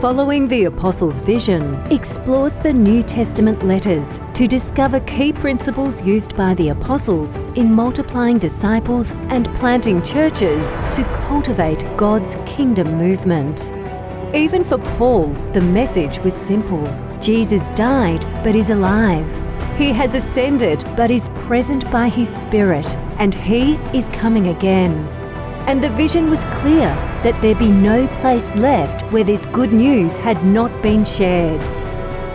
Following the Apostles' vision explores the New Testament letters to discover key principles used by the Apostles in multiplying disciples and planting churches to cultivate God's kingdom movement. Even for Paul, the message was simple. Jesus died, but is alive. He has ascended, but is present by His Spirit, and He is coming again. And the vision was clear that there be no place left where this good news had not been shared.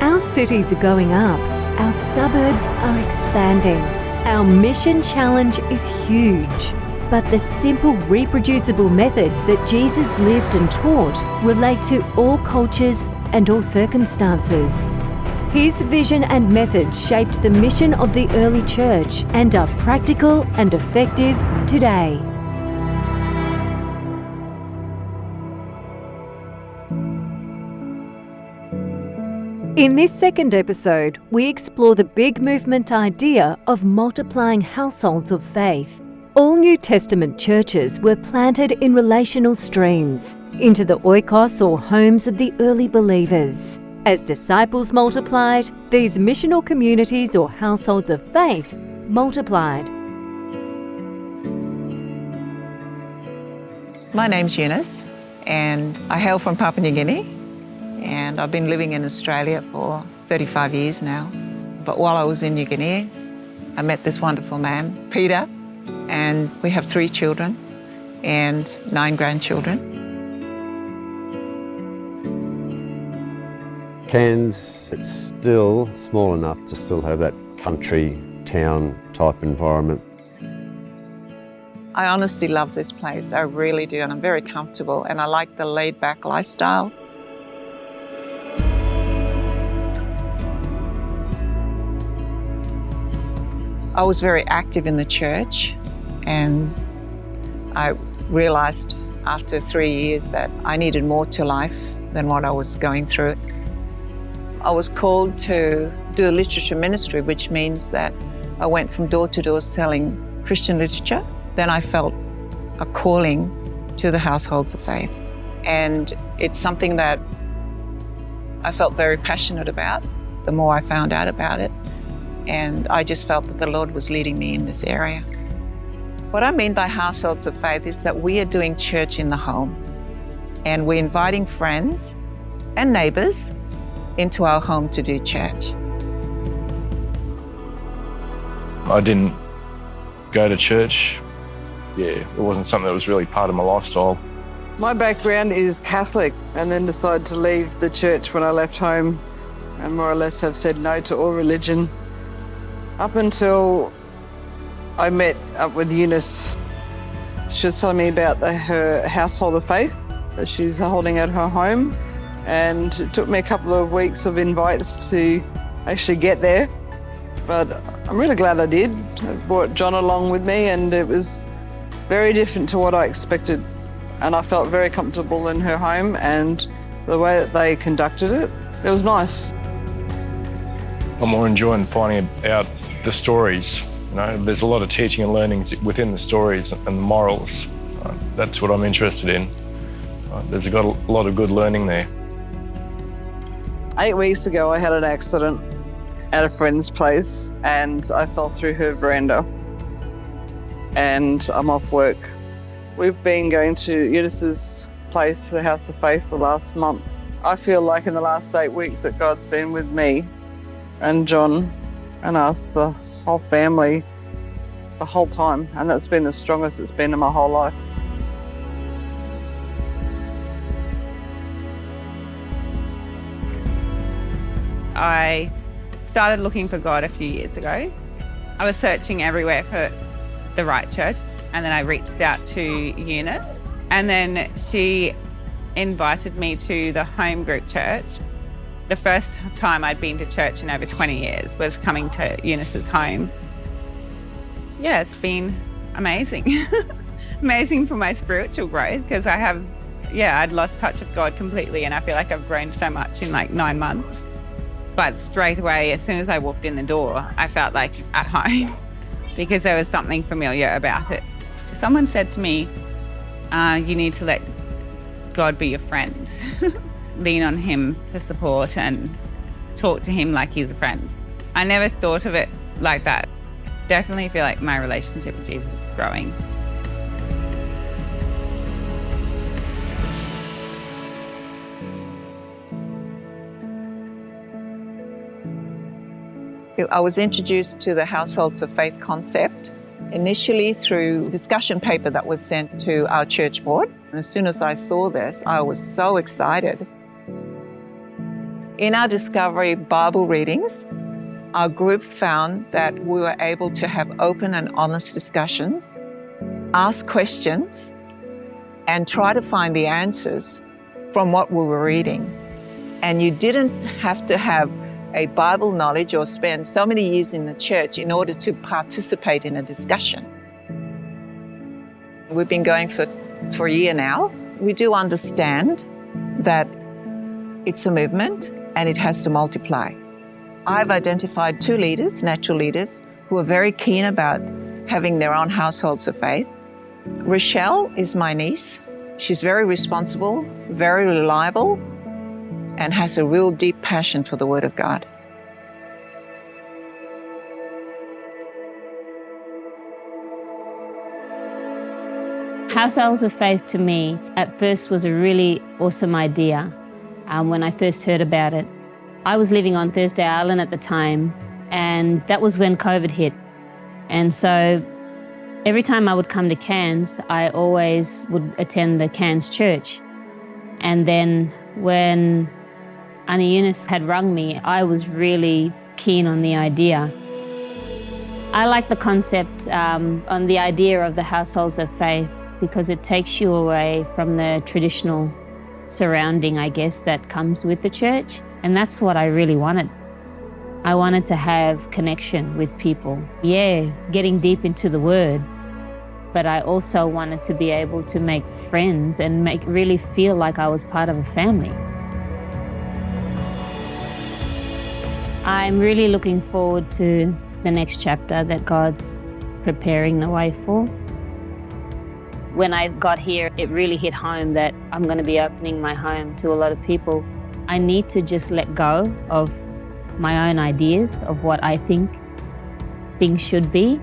Our cities are going up, our suburbs are expanding, our mission challenge is huge. But the simple, reproducible methods that Jesus lived and taught relate to all cultures and all circumstances. His vision and methods shaped the mission of the early church and are practical and effective today. In this second episode, we explore the big movement idea of multiplying households of faith. All New Testament churches were planted in relational streams, into the oikos or homes of the early believers. As disciples multiplied, these missional communities or households of faith multiplied. My name's Eunice, and I hail from Papua New Guinea. And I've been living in Australia for 35 years now. But while I was in New Guinea, I met this wonderful man, Peter, and we have 3 children and 9 grandchildren. Cairns, it's still small enough to still have that country town type environment. I honestly love this place, I really do, and I'm very comfortable, and I like the laid-back lifestyle. I was very active in the church, and I realised after 3 years that I needed more to life than what I was going through. I was called to do a literature ministry, which means that I went from door to door selling Christian literature. Then I felt a calling to the households of faith. And it's something that I felt very passionate about the more I found out about it. And I just felt that the Lord was leading me in this area. What I mean by households of faith is that we are doing church in the home, and we're inviting friends and neighbours into our home to do church. I didn't go to church. It wasn't something that was really part of my lifestyle. My background is Catholic, and then decided to leave the church when I left home, and more or less have said no to all religion. Up until I met up with Eunice. She was telling me about her household of faith that she's holding at her home, and it took me a couple of weeks of invites to actually get there, but I'm really glad I did. I brought John along with me, and it was very different to what I expected, and I felt very comfortable in her home, and the way that they conducted it, it was nice. I'm more enjoying finding out the stories. There's a lot of teaching and learning within the stories and the morals. That's what I'm interested in. There's got a lot of good learning there. 8 weeks ago, I had an accident at a friend's place, and I fell through her veranda, and I'm off work. We've been going to Eunice's place, the House of Faith, for the last month. I feel like in the last 8 weeks that God's been with me and John and us, the whole family, the whole time. And that's been the strongest it's been in my whole life. I started looking for God a few years ago. I was searching everywhere for the right church, and then I reached out to Eunice, and then she invited me to the home group church. The first time I'd been to church in over 20 years was coming to Eunice's home. Yeah, it's been amazing. Amazing for my spiritual growth, because I'd lost touch of God completely, and I feel like I've grown so much in like 9 months. But straight away, as soon as I walked in the door, I felt like at home because there was something familiar about it. Someone said to me, you need to let God be your friend. lean on him for support and talk to him like he's a friend. I never thought of it like that. Definitely feel like my relationship with Jesus is growing. I was introduced to the Households of Faith concept initially through discussion paper that was sent to our church board. And as soon as I saw this, I was so excited. In our Discovery Bible readings, our group found that we were able to have open and honest discussions, ask questions, and try to find the answers from what we were reading. And you didn't have to have a Bible knowledge or spend so many years in the church in order to participate in a discussion. We've been going for a year now. We do understand that it's a movement and it has to multiply. I've identified 2 leaders, natural leaders, who are very keen about having their own households of faith. Rochelle is my niece. She's very responsible, very reliable, and has a real deep passion for the Word of God. Households of Faith to me at first was a really awesome idea when I first heard about it. I was living on Thursday Island at the time, and that was when COVID hit. And so every time I would come to Cairns, I always would attend the Cairns church. And then when Auntie Eunice had rung me, I was really keen on the idea. I like the concept on the idea of the Households of Faith because it takes you away from the traditional surrounding, I guess, that comes with the church. And that's what I really wanted. I wanted to have connection with people. Yeah, getting deep into the Word. But I also wanted to be able to make friends and really feel like I was part of a family. I'm really looking forward to the next chapter that God's preparing the way for. When I got here, it really hit home that I'm going to be opening my home to a lot of people. I need to just let go of my own ideas of what I think things should be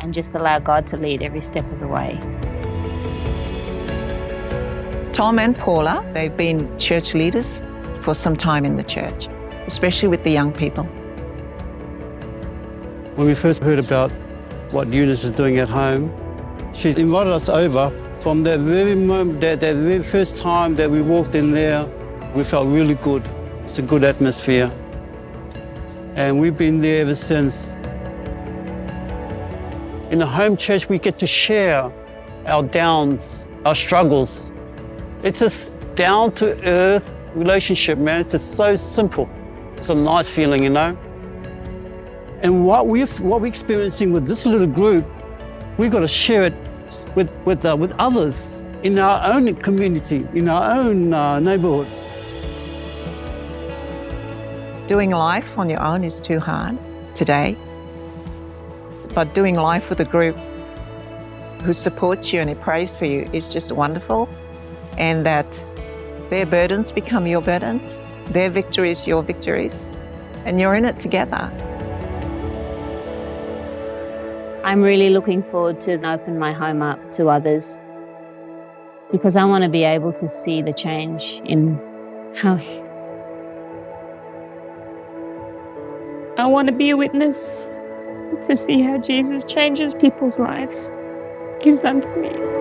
and just allow God to lead every step of the way. Tom and Paula, they've been church leaders for some time in the church, especially with the young people. When we first heard about what Eunice is doing at home, she invited us over. From that very moment, that very first time that we walked in there, we felt really good. It's a good atmosphere. And we've been there ever since. In the home church, we get to share our downs, our struggles. It's just down-to-earth relationship, man. It's just so simple. It's a nice feeling, you know? And what we're experiencing with this little group, we've got to share it with others in our own community, in our own neighborhood. Doing life on your own is too hard today, but doing life with a group who supports you and who prays for you is just wonderful, and that their burdens become your burdens, their victories your victories, and you're in it together. I'm really looking forward to open my home up to others because I want to be able to see the change in how I want to be a witness to see how Jesus changes people's lives. He's done for me.